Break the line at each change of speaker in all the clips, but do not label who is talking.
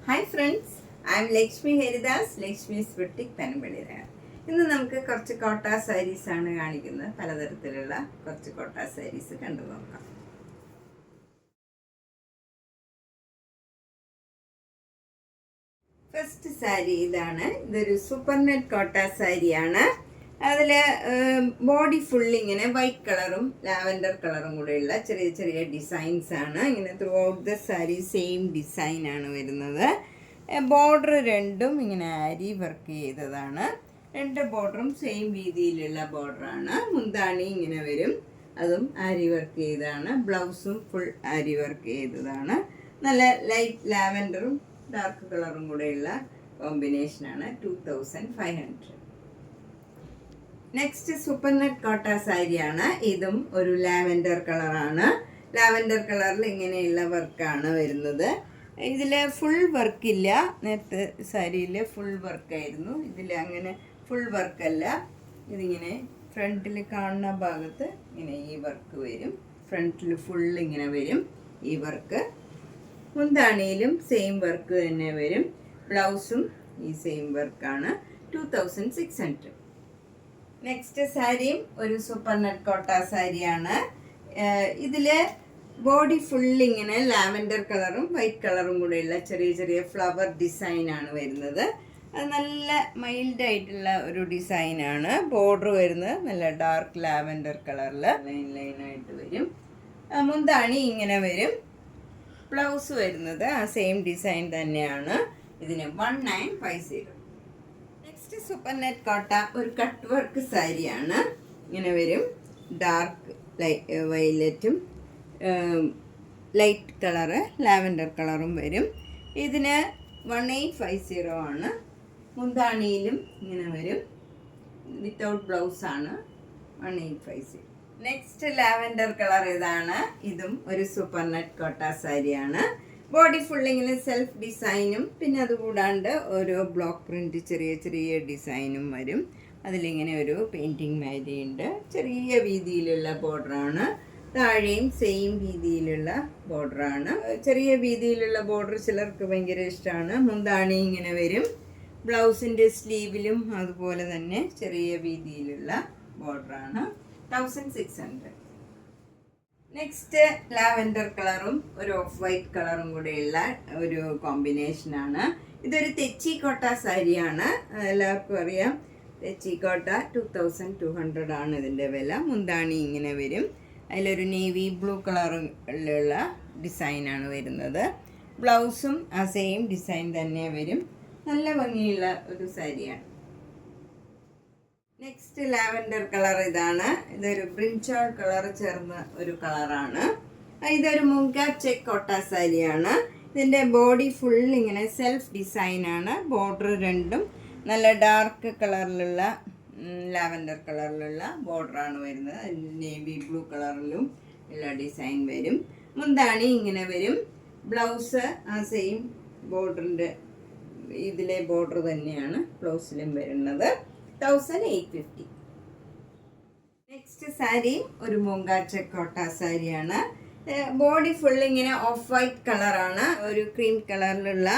Hi friends, I am Lakshmi Heridas, Lakshmi's Boutique Panamballira. ഇന്ന് നമുക്ക് കുറച്ച് കോട്ട സാരീസ് ആണ് കാണിക്കുന്നത്. പലതരത്തിലുള്ള കുറച്ച് കോട്ട സാരീസ് കണ്ടു നോക്കാം. ഫസ്റ്റ് സാരി ഇതാണ്. ഇതൊരു സൂപ്പർ നെറ്റ് കോട്ട സാരിയാണ്. അതിൽ ബോഡി ഫുൾ ഇങ്ങനെ വൈറ്റ് കളറും ലാവൻഡർ കളറും കൂടെയുള്ള ചെറിയ ചെറിയ ഡിസൈൻസ് ആണ്. ഇങ്ങനെ through out the sari same design ആണ് വരുന്നത്. ബോർഡർ രണ്ടും ഇങ്ങനെ ആരി വർക്ക് ചെയ്തതാണ്. രണ്ട് ബോർഡറും സെയിം രീതിയിലുള്ള ബോർഡറാണ്. മുന്താണി ഇങ്ങനെ വരും, അതും ആരി വർക്ക് ചെയ്തതാണ്. ബ്ലൗസും ഫുൾ ആരി വർക്ക് ചെയ്തതാണ്. നല്ല ലൈറ്റ് ലാവൻഡറും ഡാർക്ക് കളറും കൂടെയുള്ള കോമ്പിനേഷനാണ്. 2500. നെക്സ്റ്റ് സൂപ്പർ നെറ്റ് കോട്ട സാരിയാണ്. ഇതും ഒരു ലാവൻഡർ കളറാണ്. ലാവൻഡർ കളറിൽ ഇങ്ങനെയുള്ള വർക്കാണ് വരുന്നത്. ഇതിൽ ഫുൾ വർക്കില്ല. നേരത്തെ സാരിയിൽ ഫുൾ വർക്കായിരുന്നു. ഇതിൽ അങ്ങനെ ഫുൾ വർക്കല്ല. ഇതിങ്ങനെ ഫ്രണ്ടിൽ കാണുന്ന ഭാഗത്ത് ഇങ്ങനെ ഈ വർക്ക് വരും. ഫ്രണ്ടിൽ ഫുൾ ഇങ്ങനെ വരും ഈ വർക്ക്. മുന്താണിയിലും സെയിം വർക്ക് തന്നെ വരും. ബ്ലൗസും ഈ സെയിം വർക്കാണ്. 2600. നെക്സ്റ്റ് സാരിയും ഒരു സൂപ്പർ നെറ്റ് കോട്ട സാരിയാണ്. ഇതിൽ ബോഡി ഫുൾ ഇങ്ങനെ ലാവൻഡർ കളറും വൈറ്റ് കളറും കൂടെയുള്ള ചെറിയ ചെറിയ ഫ്ലവർ ഡിസൈനാണ് വരുന്നത്. അത് നല്ല മൈൽഡായിട്ടുള്ള ഒരു ഡിസൈനാണ്. ബോർഡർ വരുന്നത് നല്ല ഡാർക്ക് ലാവൻഡർ കളറിൽ ലൈനായിട്ട് വരും. മുന്താണി ഇങ്ങനെ വരും. ബ്ലൗസ് വരുന്നത് ആ സെയിം ഡിസൈൻ തന്നെയാണ്. ഇതിന് 1950. നെക്സ്റ്റ് സൂപ്പർ നെറ്റ് കോട്ട ഒരു കട്ട് വർക്ക് സാരിയാണ്. ഇങ്ങനെ വരും. ഡാർക്ക് വയലറ്റും ലൈറ്റ് കളറ് ലാവൻഡർ കളറും വരും. ഇതിന് 1850 ആണ്. മുന്താണിയിലും ഇങ്ങനെ വരും. വിത്തൗട്ട് ബ്ലൗസാണ്. 1850. നെക്സ്റ്റ് ലാവൻഡർ കളർ ഇതാണ്. ഇതും ഒരു സൂപ്പർ നെറ്റ് കോട്ട സാരിയാണ്. ബോഡി ഫുള്ളിങ്ങിൽ സെൽഫ് ഡിസൈനും പിന്നെ അതുകൂടാണ്ട് ഓരോ ബ്ലോക്ക് പ്രിൻറ്റ് ചെറിയ ചെറിയ ഡിസൈനും വരും. അതിലിങ്ങനെ ഒരു പെയിൻറ്റിങ് മാരി ഉണ്ട്. ചെറിയ വീതിയിലുള്ള ബോർഡറാണ്. താഴെയും സെയിം രീതിയിലുള്ള ബോർഡറാണ്. ചെറിയ വീതിയിലുള്ള ബോർഡർ ചിലർക്ക് ഭയങ്കര ഇഷ്ടമാണ്. മുന്താണി ഇങ്ങനെ വരും. ബ്ലൗസിൻ്റെ സ്ലീവിലും അതുപോലെ തന്നെ ചെറിയ വീതിയിലുള്ള ബോർഡറാണ്. 1600. നെക്സ്റ്റ് ലാവൻഡർ കളറും ഒരു ഓഫ് വൈറ്റ് കളറും കൂടെയുള്ള ഒരു കോമ്പിനേഷനാണ്. ഇതൊരു തെച്ചിക്കോട്ട സാരിയാണ്. എല്ലാവർക്കും അറിയാം തെച്ചിക്കോട്ട. 2200 ആണ് ഇതിൻ്റെ വില. മുന്താണി ഇങ്ങനെ വരും. അതിലൊരു നേവി ബ്ലൂ കളറിലുള്ള ഡിസൈനാണ് വരുന്നത്. ബ്ലൗസും ആ സെയിം ഡിസൈൻ തന്നെ വരും. നല്ല ഭംഗിയുള്ള ഒരു സാരിയാണ്. നെക്സ്റ്റ് ലാവൻഡർ കളർ ഇതാണ്. ഇതൊരു ബ്രിഞ്ചോൾ കളർ ചേർന്ന ഒരു കളറാണ്. ഇതൊരു മുങ്ക ചെക്ക് കോട്ട സാരിയാണ്. ഇതിൻ്റെ ബോഡി ഫുൾ ഇങ്ങനെ സെൽഫ് ഡിസൈനാണ്. ബോർഡർ രണ്ടും നല്ല ഡാർക്ക് കളറിലുള്ള ലാവൻഡർ കളറിലുള്ള ബോർഡറാണ് വരുന്നത്. നേവി ബ്ലൂ കളറിലും ഉള്ള ഡിസൈൻ വരും. മുന്താണി ഇങ്ങനെ വരും. ബ്ലൗസ് ആ സെയിം ബോർഡറിൻ്റെ ഇതിലെ ബോർഡർ തന്നെയാണ് ബ്ലൗസിലും വരുന്നത്. 1850. നെക്സ്റ്റ് സാരി ഒരു മൂങ്കാച്ച കോട്ട സാരിയാണ്. ബോഡി ഫുൾ ഇങ്ങനെ ഓഫ് വൈറ്റ് കളറാണ്. ഒരു ക്രീം കളറിലുള്ള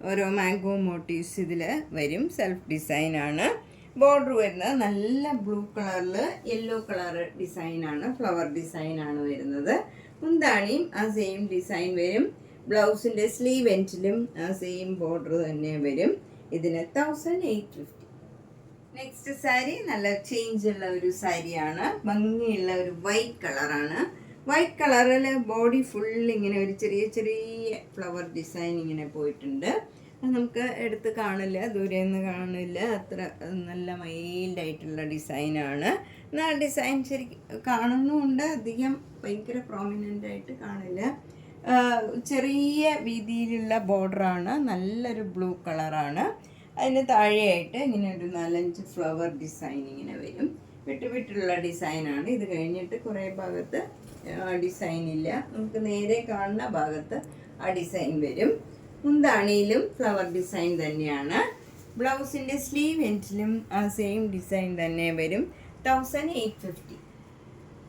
ഓരോ മാംഗോ മോട്ടീവ്സ് ഇതിൽ വരും. സെൽഫ് ഡിസൈനാണ്. ബോർഡർ വരുന്നത് നല്ല ബ്ലൂ കളറിൽ യെല്ലോ കളർ ഡിസൈനാണ്. ഫ്ലവർ ഡിസൈനാണ് വരുന്നത്. മുന്താണിയും ആ സെയിം ഡിസൈൻ വരും. ബ്ലൗസിൻ്റെ സ്ലീവ് എൻഡിലും ആ സെയിം ബോർഡർ തന്നെ വരും. ഇതിന് 1850. നെക്സ്റ്റ് സാരി നല്ല ചേഞ്ച് ഉള്ള ഒരു സാരിയാണ്. ഭംഗിയുള്ള ഒരു വൈറ്റ് കളറാണ്. വൈറ്റ് കളറിൽ ബോഡി ഫുൾ ഇങ്ങനെ ഒരു ചെറിയ ചെറിയ ഫ്ലവർ ഡിസൈൻ ഇങ്ങനെ പോയിട്ടുണ്ട്. അത് നമുക്ക് എടുത്ത് കാണില്ല, ദൂരെ നിന്ന് കാണില്ല. അത്ര നല്ല മൈൽഡായിട്ടുള്ള ഡിസൈനാണ്. എന്നാൽ ഡിസൈൻ ശരിക്കും കാണുന്നുമുണ്ട്. അധികം ഭയങ്കര പ്രോമിനൻ്റ് ആയിട്ട് കാണില്ല. ചെറിയ വീതിയിലുള്ള ബോർഡറാണ്. നല്ലൊരു ബ്ലൂ കളറാണ്. അതിന് താഴെയായിട്ട് ഇങ്ങനെ ഒരു 4-5 ഫ്ലവർ ഡിസൈൻ ഇങ്ങനെ വരും. വിട്ടുള്ള ഡിസൈനാണ്. ഇത് കഴിഞ്ഞിട്ട് കുറേ ഭാഗത്ത് ഡിസൈൻ ഇല്ല. നമുക്ക് നേരെ കാണുന്ന ഭാഗത്ത് ആ ഡിസൈൻ വരും. മുന്താണിയിലും ഫ്ലവർ ഡിസൈൻ തന്നെയാണ്. ബ്ലൗസിൻ്റെ സ്ലീവ് എൻഡിലും ആ സെയിം ഡിസൈൻ തന്നെ വരും. 1850.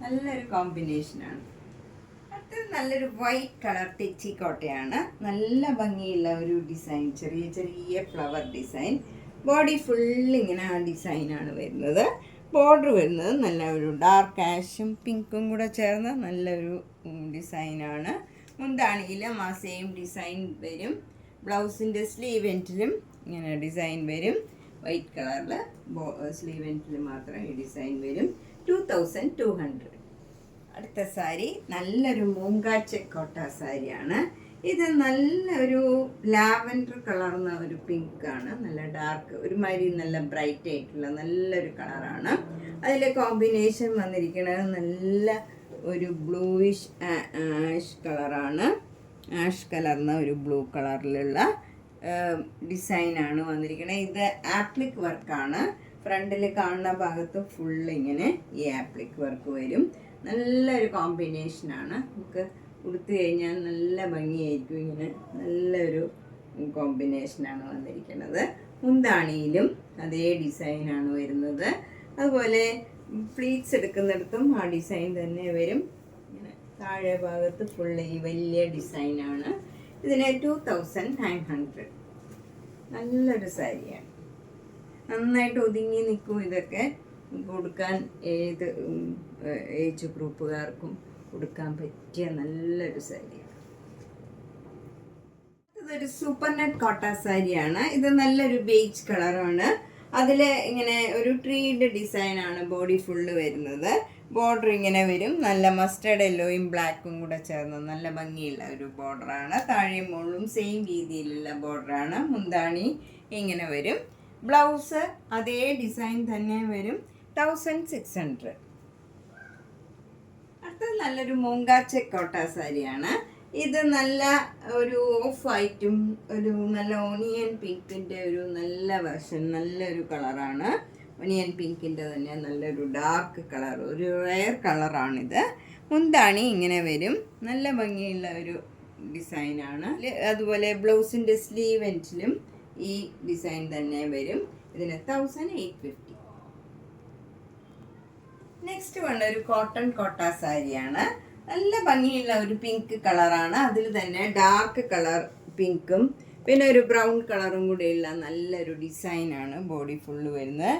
നല്ലൊരു കോമ്പിനേഷനാണ്. അടുത്ത നല്ലൊരു വൈറ്റ് കളർ തെച്ചിക്കോട്ടയാണ്. നല്ല ഭംഗിയുള്ള ഒരു ഡിസൈൻ, ചെറിയ ചെറിയ ഫ്ലവർ ഡിസൈൻ. ബോഡി ഫുൾ ഇങ്ങനെ ആ ഡിസൈനാണ് വരുന്നത്. ബോർഡർ വരുന്നത് നല്ല ഒരു ഡാർക്ക് ആഷും പിങ്കും കൂടെ ചേർന്ന് നല്ലൊരു ഡിസൈനാണ്. മുന്താണിയിലും ആ സെയിം ഡിസൈൻ വരും. ബ്ലൗസിൻ്റെ സ്ലീവ് എൻഡിലും ഇങ്ങനെ ഡിസൈൻ വരും. വൈറ്റ് കളറിൽ സ്ലീവ് എൻഡിൽ മാത്രം ഈ ഡിസൈൻ വരും. 2200. അടുത്ത സാരി നല്ലൊരു മൂങ്കാച്ചക്കോട്ട സാരിയാണ്. ഇത് നല്ലൊരു ലാവൻഡർ കളർന്ന ഒരു പിങ്കാണ്. നല്ല ഡാർക്ക്, ഒരുമാതിരി നല്ല ബ്രൈറ്റ് ആയിട്ടുള്ള നല്ലൊരു കളറാണ്. അതിലെ കോമ്പിനേഷൻ വന്നിരിക്കുന്നത് നല്ല ഒരു ബ്ലൂയിഷ് ആഷ് കളറാണ്. ആഷ് കലർന്ന ഒരു ബ്ലൂ കളറിലുള്ള ഡിസൈനാണ് വന്നിരിക്കുന്നത്. ഇത് ആപ്ലിക് വർക്കാണ്. ഫ്രണ്ടിൽ കാണുന്ന ഭാഗത്ത് ഫുൾ ഇങ്ങനെ ഈ ആപ്ലിക് വർക്ക് വരും. നല്ലൊരു കോമ്പിനേഷനാണ്. നമുക്ക് ഉടുത്തു കഴിഞ്ഞാൽ നല്ല ഭംഗിയായിരിക്കും. ഇങ്ങനെ നല്ലൊരു കോമ്പിനേഷനാണ് വന്നിരിക്കുന്നത്. മുന്താണിയിലും അതേ ഡിസൈനാണ് വരുന്നത്. അതുപോലെ പ്ലീറ്റ്സ് എടുക്കുന്നിടത്തും ആ ഡിസൈൻ തന്നെ വരും. ഇങ്ങനെ താഴെ ഭാഗത്ത് ഫുള്ള് ഈ വലിയ ഡിസൈനാണ്. ഇതിന് 2900. നല്ലൊരു സാരിയാണ്. നന്നായിട്ട് ഒതുങ്ങി നിൽക്കും. ഇതൊക്കെ കൊടുക്കാൻ ഏത് ഏജ് ഗ്രൂപ്പുകാർക്കും കൊടുക്കാൻ പറ്റിയ നല്ലൊരു സാരിയാണ്. ഇതൊരു സൂപ്പർ നെറ്റ് കോട്ട സാരിയാണ്. ഇത് നല്ലൊരു ബേജ് കളറാണ്. അതിൽ ഇങ്ങനെ ഒരു ട്രീഡ് ഡിസൈനാണ് ബോഡി ഫുള്ള് വരുന്നത്. ബോർഡർ ഇങ്ങനെ വരും. നല്ല മസ്റ്റേർഡ് യെല്ലോയും ബ്ലാക്കും കൂടെ ചേർന്ന് നല്ല ഭംഗിയുള്ള ഒരു ബോർഡറാണ്. താഴെയും മുകളിലും സെയിം രീതിയിലുള്ള ബോർഡറാണ്. മുന്താണി ഇങ്ങനെ വരും. ബ്ലൗസ് അതേ ഡിസൈൻ തന്നെ വരും. 1600. അടുത്തത് നല്ലൊരു മൂങ്കാച്ചക്കോട്ട സാരിയാണ്. ഇത് നല്ല ഒരു ഓഫ് വൈറ്റും ഒരു നല്ല ഓണിയൻ പിങ്കിൻ്റെ ഒരു നല്ല വെർഷൻ, നല്ലൊരു കളറാണ്. ഒനിയൻ പിങ്കിൻ്റെ തന്നെ നല്ലൊരു ഡാർക്ക് കളർ, ഒരു റെയർ കളറാണിത്. മുന്താണി ഇങ്ങനെ വരും. നല്ല ഭംഗിയുള്ള ഒരു ഡിസൈനാണ്. അതുപോലെ ബ്ലൗസിൻ്റെ സ്ലീവ് എൻഡിലും ഈ ഡിസൈൻ തന്നെ വരും. ഇതിന് 1850. നെക്സ്റ്റ് വന്ന ഒരു കോട്ടൺ കോട്ട സാരിയാണ്. നല്ല ഭംഗിയുള്ള ഒരു പിങ്ക് കളറാണ്. അതിൽ തന്നെ ഡാർക്ക് കളർ പിങ്കും പിന്നെ ഒരു ബ്രൗൺ കളറും കൂടെയുള്ള നല്ലൊരു ഡിസൈനാണ് ബോഡി ഫുള്ള് വരുന്നത്.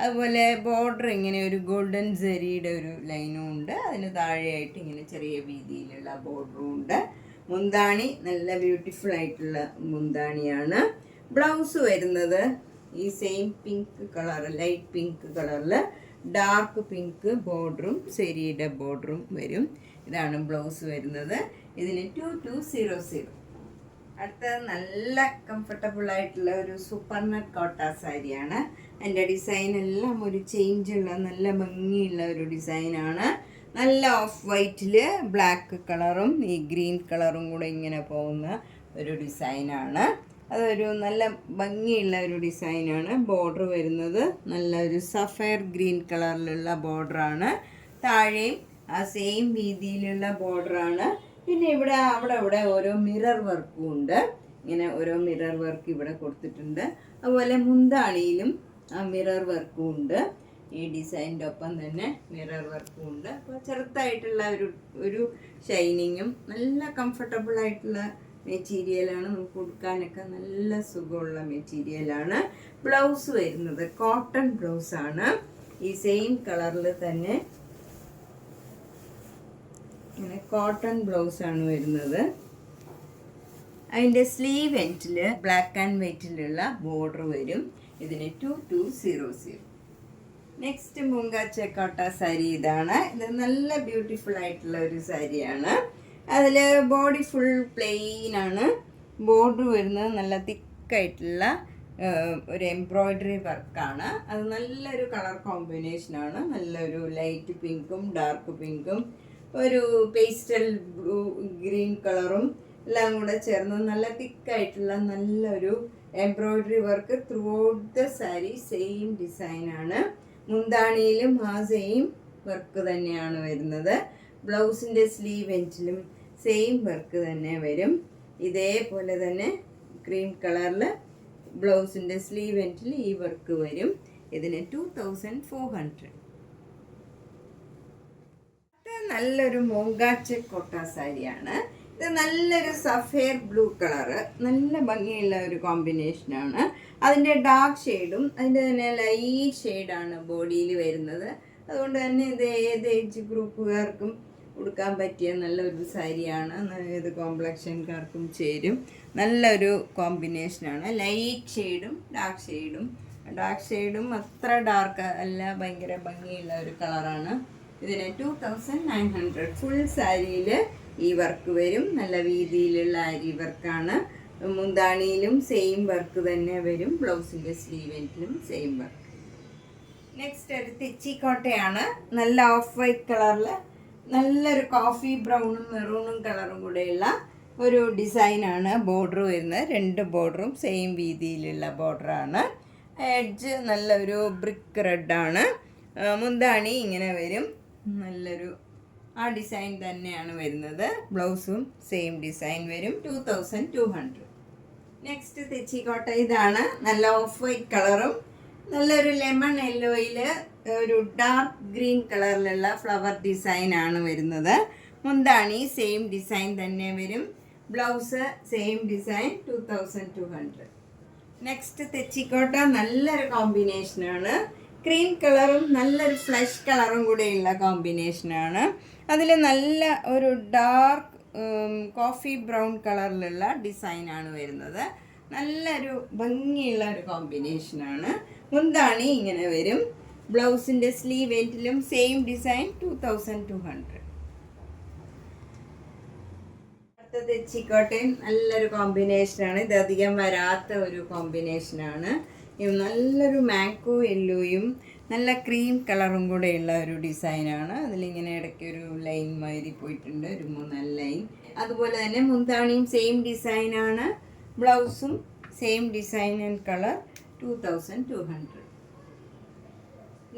അതുപോലെ ബോർഡർ ഇങ്ങനെ ഒരു ഗോൾഡൻ സെരിയുടെ ഒരു ലൈനും ഉണ്ട്. അതിന് താഴെയായിട്ട് ഇങ്ങനെ ചെറിയ വീതിയിലുള്ള ബോർഡറും ഉണ്ട്. മുന്താണി നല്ല ബ്യൂട്ടിഫുൾ ആയിട്ടുള്ള മുന്താണിയാണ്. ബ്ലൗസ് വരുന്നത് ഈ same pink colour, light pink കളറിൽ ഡാർക്ക് പിങ്ക് ബോർഡറും സെരിയുടെ ബോർഡറും വരും. ഇതാണ് ബ്ലൗസ് വരുന്നത്. ഇതിന് 2200. അടുത്തത് നല്ല കംഫർട്ടബിൾ ആയിട്ടുള്ള ഒരു സൂപ്പർ നെറ്റ് കോട്ട സാരിയാണ്. അതിൻ്റെ ഡിസൈൻ എല്ലാം ഒരു ചേഞ്ചുള്ള നല്ല ഭംഗിയുള്ള ഒരു ഡിസൈനാണ്. നല്ല ഓഫ് വൈറ്റിൽ ബ്ലാക്ക് കളറും ഈ ഗ്രീൻ കളറും കൂടെ ഇങ്ങനെ പോകുന്ന ഒരു ഡിസൈനാണ്. അതൊരു നല്ല ഭംഗിയുള്ള ഒരു ഡിസൈനാണ്. ബോർഡർ വരുന്നത് നല്ലൊരു സഫയർ ഗ്രീൻ കളറിലുള്ള ബോർഡറാണ്. താഴെയും ആ സെയിം രീതിയിലുള്ള ബോർഡറാണ്. പിന്നെ ഇവിടെ അവിടെ ഓരോ മിറർ വർക്കും ഉണ്ട്. ഇങ്ങനെ ഓരോ മിറർ വർക്ക് ഇവിടെ കൊടുത്തിട്ടുണ്ട്. അതുപോലെ മുന്താണിയിലും ആ മിറർ വർക്കും ഉണ്ട്. ഈ ഡിസൈൻ്റെ ഒപ്പം തന്നെ മിറർ വർക്കും ഉണ്ട്. അപ്പോൾ ചെറുതായിട്ടുള്ള ഒരു ഷൈനിങ്ങും നല്ല കംഫർട്ടബിൾ ആയിട്ടുള്ള മെറ്റീരിയലാണ്. നമുക്ക് കൊടുക്കാനൊക്കെ നല്ല സുഖമുള്ള മെറ്റീരിയലാണ്. ബ്ലൗസ് വരുന്നത് കോട്ടൺ ബ്ലൗസാണ്. ഈ സെയിം കളറിൽ തന്നെ ഇങ്ങനെ കോട്ടൺ ബ്ലൗസാണ് വരുന്നത്. അതിൻ്റെ സ്ലീവ് എൻഡിൽ ബ്ലാക്ക് ആൻഡ് വൈറ്റിലുള്ള ബോർഡർ വരും. ഇതിന് 2200. നെക്സ്റ്റ് മൂങ്കാച്ചക്കോട്ട സാരി ഇതാണ്. ഇത് നല്ല ബ്യൂട്ടിഫുൾ ആയിട്ടുള്ള ഒരു സാരിയാണ്. അതിൽ ബോഡി ഫുൾ പ്ലെയിൻ ആണ്. ബോർഡർ വരുന്നത് നല്ല തിക്കായിട്ടുള്ള ഒരു എംബ്രോയ്ഡറി വർക്കാണ്. അത് നല്ലൊരു കളർ കോമ്പിനേഷനാണ്. നല്ലൊരു ലൈറ്റ് പിങ്കും ഡാർക്ക് പിങ്കും ഒരു പേസ്റ്റൽ ബ്ലൂ ഗ്രീൻ കളറും എല്ലാം കൂടെ ചേർന്ന് നല്ല തിക്കായിട്ടുള്ള നല്ലൊരു embroidery work through out the sari. Same ഡിസൈനാണ്. മുന്താണിയിലും ആ സെയിം വർക്ക് തന്നെയാണ് വരുന്നത്. ബ്ലൗസിൻ്റെ സ്ലീവ് എൻഡിലും സെയിം വർക്ക് തന്നെ വരും. ഇതേപോലെ തന്നെ ക്രീം കളറിൽ ബ്ലൗസിൻ്റെ സ്ലീവ് എൻഡിൽ ഈ വർക്ക് വരും. ഇതിന് 2400. നല്ലൊരു മോങ്കാച്ചെ കോട്ട സാരിയാണ്. ഇത് നല്ലൊരു സഫേർ ബ്ലൂ കളറ്, നല്ല ഭംഗിയുള്ള ഒരു കോമ്പിനേഷനാണ്. അതിൻ്റെ ഡാർക്ക് ഷെയ്ഡും അതിൻ്റെ തന്നെ ലൈറ്റ് ഷെയ്ഡാണ് ബോഡിയിൽ വരുന്നത്. അതുകൊണ്ട് തന്നെ ഇത് ഏത് ഏജ് ഗ്രൂപ്പുകാർക്കും ഉടുക്കാൻ പറ്റിയ നല്ലൊരു സാരിയാണ്. ഏത് കോംപ്ലക്ഷൻകാർക്കും ചേരും. നല്ലൊരു കോമ്പിനേഷനാണ്. ലൈറ്റ് ഷെയ്ഡും ഡാർക്ക് ഷെയ്ഡും അത്ര ഡാർക്ക് അല്ല, ഭയങ്കര ഭംഗിയുള്ള ഒരു കളറാണ്. ഇതിന് 2900. ഫുൾ സാരിയിൽ ഈ വർക്ക് വരും. നല്ല വീതിയിലുള്ള അരി വർക്കാണ്. മുന്താണിയിലും സെയിം വർക്ക് തന്നെ വരും. ബ്ലൗസിൻ്റെ സ്ലീവെൻറ്റിലും സെയിം വർക്ക്. നെക്സ്റ്റ് ഒരു തെച്ചിക്കോട്ടയാണ്. നല്ല ഓഫ് വൈറ്റ് കളറിൽ നല്ലൊരു കോഫി ബ്രൗണും മെറൂണും കളറും കൂടെയുള്ള ഒരു ഡിസൈനാണ്. ബോർഡർ വരുന്നത് 2 ബോർഡറും സെയിം വീതിയിലുള്ള ബോർഡറാണ്. എഡ്ജ് നല്ലൊരു ബ്രിക്ക് റെഡാണ്. മുന്താണി ഇങ്ങനെ വരും. നല്ലൊരു ആ ഡിസൈൻ തന്നെയാണ് വരുന്നത്. ബ്ലൗസും സെയിം ഡിസൈൻ വരും. 2200. നെക്സ്റ്റ് തെച്ചിക്കോട്ട ഇതാണ്. നല്ല ഓഫ് വൈറ്റ് കളറും നല്ലൊരു ലെമൺ യെല്ലോയിൽ ഒരു ഡാർക്ക് ഗ്രീൻ കളറിലുള്ള ഫ്ലവർ ഡിസൈനാണ് വരുന്നത്. മുന്താണി സെയിം ഡിസൈൻ തന്നെ വരും. Blouse same design. 2200. നെക്സ്റ്റ് തെച്ചിക്കോട്ട നല്ലൊരു കോമ്പിനേഷനാണ്. ക്രീം കളറും നല്ലൊരു ഫ്ലഷ് കളറും കൂടെയുള്ള കോമ്പിനേഷനാണ്. അതിൽ നല്ല ഒരു ഡാർക്ക് കോഫി ബ്രൗൺ കളറിലുള്ള ഡിസൈനാണ് വരുന്നത്. നല്ലൊരു ഭംഗിയുള്ള ഒരു കോമ്പിനേഷനാണ്. മുന്താണി ഇങ്ങനെ വരും. ബ്ലൗസിൻ്റെ സ്ലീവ് എൻഡിലും സെയിം ഡിസൈൻ. 2200. അടുത്ത തെച്ചിക്കോട്ടയും നല്ലൊരു കോമ്പിനേഷനാണ്. ഇത് അധികം വരാത്ത ഒരു കോമ്പിനേഷനാണ്. നല്ലൊരു മാംഗോ യെല്ലോയും നല്ല ക്രീം കളറും കൂടെയുള്ള ഒരു ഡിസൈനാണ്. അതിലിങ്ങനെ ഇടയ്ക്ക് ഒരു ലൈൻ മാതിരി പോയിട്ടുണ്ട്, ഒരു 3 ലൈൻ. അതുപോലെ തന്നെ മുന്താണിയും സെയിം ഡിസൈനാണ്. ബ്ലൗസും same design and colour. 2200.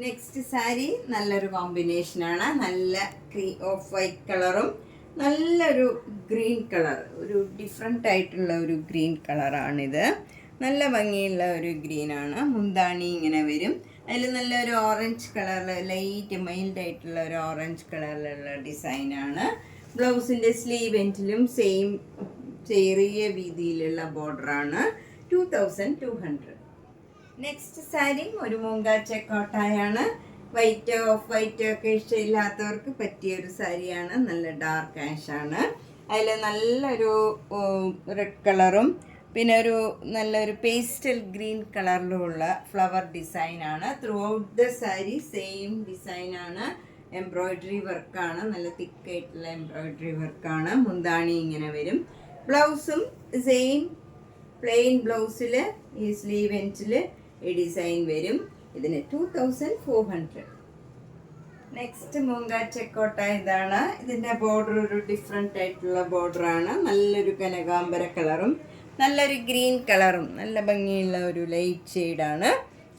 Next sari നല്ലൊരു കോമ്പിനേഷനാണ്. നല്ല ഓഫ് വൈറ്റ് കളറും നല്ലൊരു ഗ്രീൻ കളർ, ഒരു ഡിഫറെൻ്റ് ആയിട്ടുള്ള ഒരു ഗ്രീൻ കളറാണിത്. നല്ല ഭംഗിയുള്ള ഒരു ഗ്രീനാണ്. മുന്താണി ഇങ്ങനെ വരും. അതിൽ നല്ലൊരു ഓറഞ്ച് കളറിൽ ലൈറ്റ് മൈൽഡായിട്ടുള്ള ഒരു ഓറഞ്ച് കളറിലുള്ള ഡിസൈനാണ്. ബ്ലൗസിൻ്റെ സ്ലീവ് എൻഡിലും സെയിം ചെറിയ വീതിയിലുള്ള ബോർഡറാണ്. 2200. നെക്സ്റ്റ് സാരി ഒരു മൂങ്കാച്ച കോട്ടായാണ്. വൈറ്റ് ഓഫ് വൈറ്റ് ഒക്കെ ഇഷ്ടമില്ലാത്തവർക്ക് പറ്റിയൊരു സാരിയാണ്. നല്ല ഡാർക്ക് ആഷാണ്. അതിൽ നല്ലൊരു റെഡ് കളറും പിന്നെ ഒരു നല്ലൊരു പേസ്റ്റൽ ഗ്രീൻ കളറിലുമുള്ള ഫ്ലവർ ഡിസൈനാണ്. Through out the sari same ഡിസൈനാണ്. എംബ്രോയ്ഡറി വർക്കാണ്. നല്ല തിക്കായിട്ടുള്ള എംബ്രോയ്ഡറി വർക്കാണ്. മുന്താണി ഇങ്ങനെ വരും. ബ്ലൗസും സെയിം പ്ലെയിൻ ബ്ലൗസിൽ ഈ സ്ലീവ് എൻഡിൽ ഈ ഡിസൈൻ വരും. ഇതിന് 2400. നെക്സ്റ്റ് മൂങ്കാച്ചക്കോട്ട ഇതാണ്. ഇതിൻ്റെ ബോർഡർ ഒരു ഡിഫറെൻ്റ് ആയിട്ടുള്ള ബോർഡറാണ്. നല്ലൊരു കനകാംബര കളറും നല്ലൊരു ഗ്രീൻ കളറും നല്ല ഭംഗിയുള്ള ഒരു ലൈറ്റ് ഷെയ്ഡാണ്.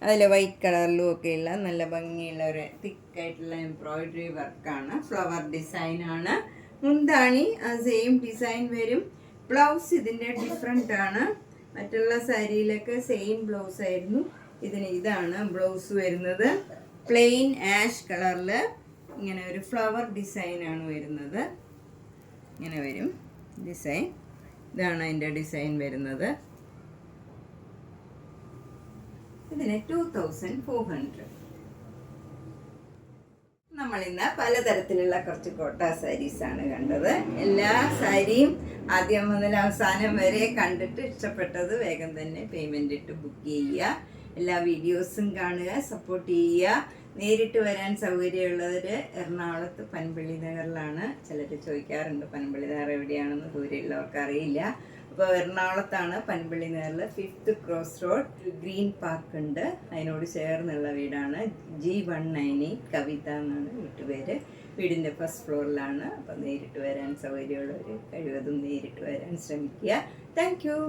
അതിൽ വൈറ്റ് കളറിലും ഒക്കെയുള്ള നല്ല ഭംഗിയുള്ള ഒരു തിക്കായിട്ടുള്ള എംബ്രോയ്ഡറി വർക്കാണ്. ഫ്ലവർ ഡിസൈനാണ്. മുന്താണി സെയിം ഡിസൈൻ വരും. ബ്ലൗസ് ഇതിൻ്റെ ഡിഫറെൻ്റ് ആണ്. മറ്റുള്ള സാരിയിലൊക്കെ സെയിം ബ്ലൗസ് ആയിരുന്നു. ഇതിന് ഇതാണ് ബ്ലൗസ് വരുന്നത്. പ്ലെയിൻ ആഷ് കളറിൽ ഇങ്ങനെ ഒരു ഫ്ലവർ ഡിസൈനാണ് വരുന്നത്. ഇങ്ങനെ വരും ഡിസൈൻ. ഇതാണ് അതിൻ്റെ ഡിസൈൻ വരുന്നത്. ഇതിന് 2400. നമ്മളിന്ന് പലതരത്തിലുള്ള കുറച്ച് കോട്ട സാരീസാണ് കണ്ടത്. എല്ലാ സാരിയും ആദ്യം മുതൽ അവസാനം വരെ കണ്ടിട്ട് ഇഷ്ടപ്പെട്ടത് വേഗം തന്നെ പേയ്മെൻ്റ് ഇട്ട് ബുക്ക് ചെയ്യുക. എല്ലാ വീഡിയോസും കാണുക, സപ്പോർട്ട് ചെയ്യുക. നേരിട്ട് വരാൻ സൗകര്യമുള്ളവർ എറണാകുളത്ത് പൻപള്ളി നഗറിലാണ്. ചിലർ ചോദിക്കാറുണ്ട് പൻപള്ളി നഗർ എവിടെയാണെന്ന്, ദൂരെയുള്ളവർക്ക് അറിയില്ല. അപ്പോൾ എറണാകുളത്താണ് പൻപള്ളി നഗറിൽ 5th cross road green park ഉണ്ട്. അതിനോട് ചേർന്നുള്ള വീടാണ്. G198 കവിത എന്നാണ് വീട്ടുപേര്. വീടിൻ്റെ ഫസ്റ്റ് ഫ്ലോറിലാണ്. അപ്പോൾ നേരിട്ട് വരാൻ സൗകര്യമുള്ളവർ കഴിവതും നേരിട്ട് വരാൻ ശ്രമിക്കുക. Thank you.